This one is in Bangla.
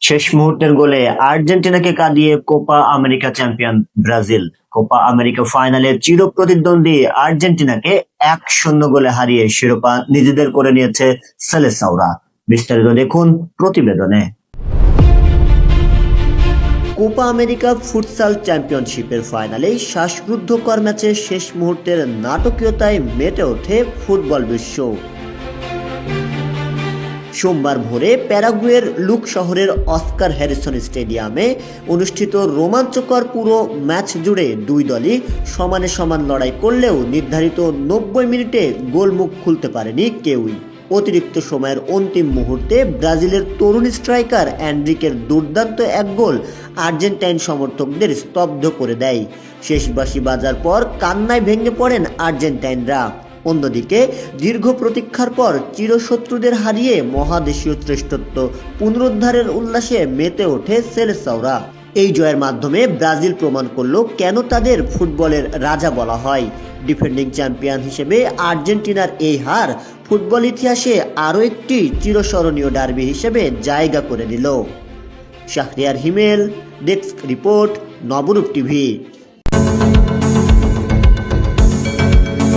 শেষ মুহূর্তের গোলে আর্জেন্টিনাকে কাঁদিয়ে Copa America champion Brazil. Copa America ফাইনালে চিরপ্রতিদ্বন্দ্বী আর্জেন্টিনাকে 1-0 গোলে হারিয়ে শিরোপা নিজেদের করে নিয়েছে সেলেসাওরা। বিস্তারিত দেখুন প্রতিবেদনে। কোপা আমেরিকা ফুটসাল চ্যাম্পিয়নশিপের ফাইনালে শ্বাসরুদ্ধকর ম্যাচে শেষ মুহূর্তের নাটকীয়তায় মেতে ওঠে ফুটবল বিশ্ব। সোমবার ভোরে প্যারাগুয়ের লুক শহরের অস্কার হ্যারিসন স্টেডিয়ামে অনুষ্ঠিত রোমাঞ্চকর পুরো ম্যাচ জুড়ে দুই দলই সমানে সমান লড়াই করলেও নির্ধারিত 90 মিনিটে গোলমুখ খুলতে পারেনি কেউই। অতিরিক্ত সময়ের অন্তিম মুহূর্তে ব্রাজিলের তরুণ স্ট্রাইকার এনরিকের দুর্দান্ত এক গোল আর্জেন্টাইন সমর্থকদের স্তব্ধ করে দেয়। শেষ বাঁশি বাজার পর কান্নায় ভেঙে পড়েন আর্জেন্টাইনরা। অন্যদিকে দীর্ঘ প্রতীক্ষার পর চিরশত্রুদের হারিয়ে মহাদেশীয় শ্রেষ্ঠত্ব পুনরুদ্ধারের উল্লাসে মেতে ওঠে সেলেসাওরা। এই জয়ের মাধ্যমে ব্রাজিল প্রমাণ করল কেন তাদের ফুটবলের রাজা বলা হয়। ডিফেন্ডিং চ্যাম্পিয়ন হিসেবে আর্জেন্টিনার এই হার ফুটবল ইতিহাসে আরও একটি চিরস্মরণীয় ডার্বি হিসেবে জায়গা করে দিল। শাহরিয়ার হিমেল, ডেস্ক রিপোর্ট, নবরূপ টিভি।